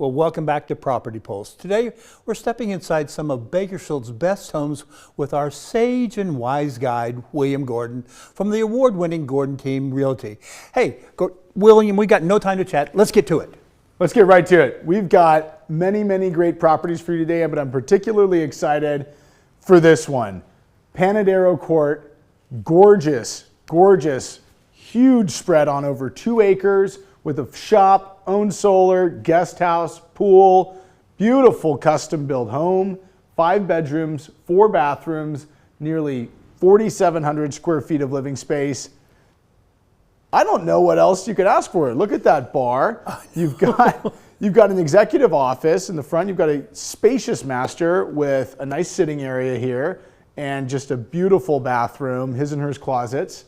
Well, welcome back to Property Pulse. Today, we're stepping inside some of Bakersfield's best homes with our sage and wise guide, William Gordon, from the award-winning Gordon Team Realty. Hey, William, we got no time to chat. Let's get to it. Let's get right to it. We've got many great properties for you today, but I'm particularly excited for this one. Panadero Court, gorgeous, huge spread on over 2 acres with a shop, owned solar, guest house, pool, beautiful custom built home, 5 bedrooms, 4 bathrooms, nearly 4,700 square feet of living space. I don't know what else you could ask for. Look at that bar. You've got an executive office in the front. You've got a spacious master with a nice sitting area here and just a beautiful bathroom, his and hers closets,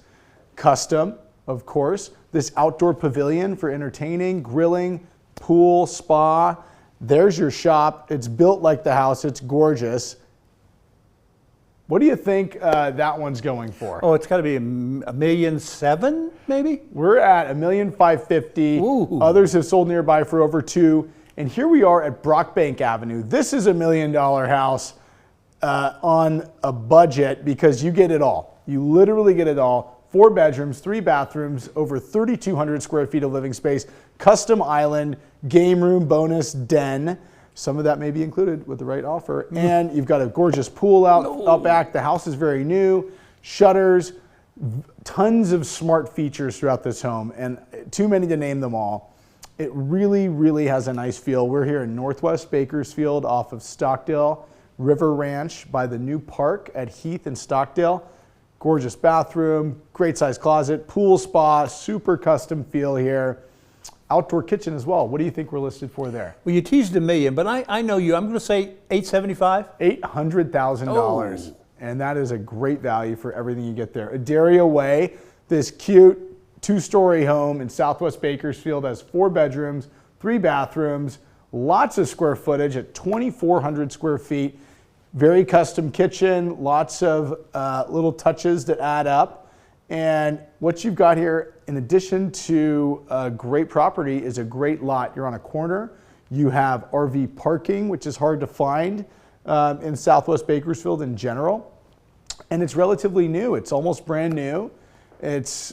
custom, of course. This outdoor pavilion for entertaining, grilling, pool, spa. There's your shop. It's built like the house. It's gorgeous. What do you think that one's going for? Oh, it's got to be $1.7 million, maybe? We're at $1,550,000. Ooh. Others have sold nearby for over 2. And here we are at Brockbank Avenue. This is $1 million house on a budget because you get it all. You literally get it all. 4 bedrooms, 3 bathrooms, over 3,200 square feet of living space, custom island, game room, bonus, den. Some of that may be included with the right offer. And you've got a gorgeous pool out back. The house is very new, shutters, tons of smart features throughout this home, and too many to name them all. It really has a nice feel. We're here in Northwest Bakersfield off of Stockdale River Ranch by the new park at Heath and Stockdale. Gorgeous bathroom, great size closet, pool, spa, super custom feel here. Outdoor kitchen as well. What do you think we're listed for there? Well, you teased $1 million, but I know you. I'm going to say $875,000. $800,000. Oh. And that is a great value for everything you get there. Adair Way, this cute 2-story home in Southwest Bakersfield, has 4 bedrooms, 3 bathrooms, lots of square footage at 2,400 square feet. Very custom kitchen, lots of little touches that add up. And what you've got here, in addition to a great property, is a great lot. You're on a corner. You have RV parking, which is hard to find in Southwest Bakersfield in general. And it's relatively new. It's almost brand new. It's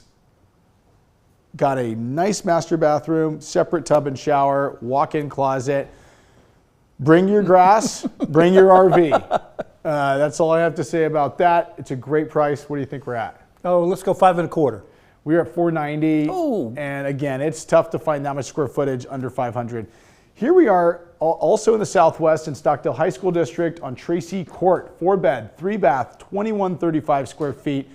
got a nice master bathroom, separate tub and shower, walk-in closet. Bring your grass, bring your RV. That's all I have to say about that. It's a great price. What do you think we're at? Oh, let's go 5.25. We're at $490. Oh. And again, it's tough to find that much square footage under 500. Here we are also in the Southwest in Stockdale High School District on Tracy Court. 4-bed, 3-bath, 2,135 square feet.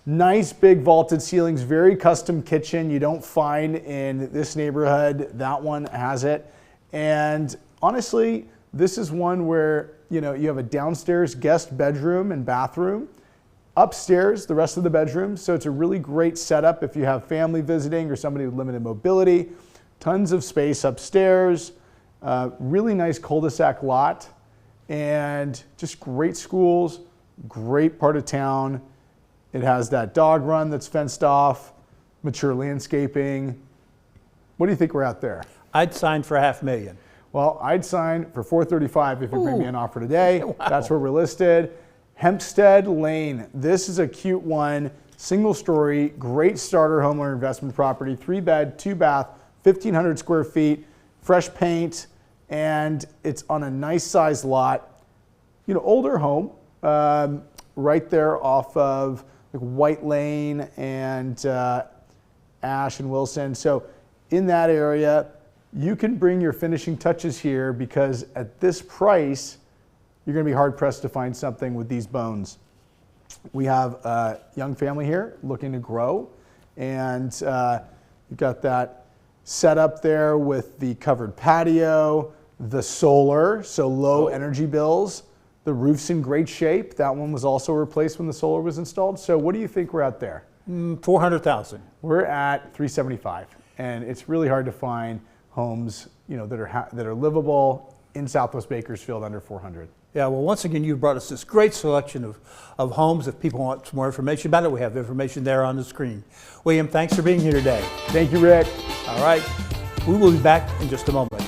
Nice big vaulted ceilings, very custom kitchen you don't find in this neighborhood. That one has it. And honestly, this is one where you have a downstairs guest bedroom and bathroom. Upstairs, the rest of the bedrooms. So it's a really great setup if you have family visiting or somebody with limited mobility. Tons of space upstairs. Really nice cul-de-sac lot. And just great schools, great part of town. It has that dog run that's fenced off, mature landscaping. What do you think we're at there? I'd sign for $500,000. Well, I'd sign for $435,000 if you bring me an offer today. Wow. That's where we're listed. Hempstead Lane. This is a cute one. Single story, great starter homeowner investment property. 3-bed, 2-bath, 1,500 square feet, fresh paint, and it's on a nice sized lot. Older home, right there off of White Lane and Ash and Wilson. So in that area, you can bring your finishing touches here because at this price, you're going to be hard pressed to find something with these bones. We have a young family here looking to grow, and you've got that set up there with the covered patio, the solar, so low energy bills. The roof's in great shape. That one was also replaced when the solar was installed. So what do you think we're at there? $400,000. We're at $375,000, and it's really hard to find homes that are livable in Southwest Bakersfield under $400,000. Yeah, well, once again, you brought us this great selection of homes. If people want some more information about it, we have information there on the screen. William, thanks for being here today. Thank you, Rick. All right, we will be back in just a moment.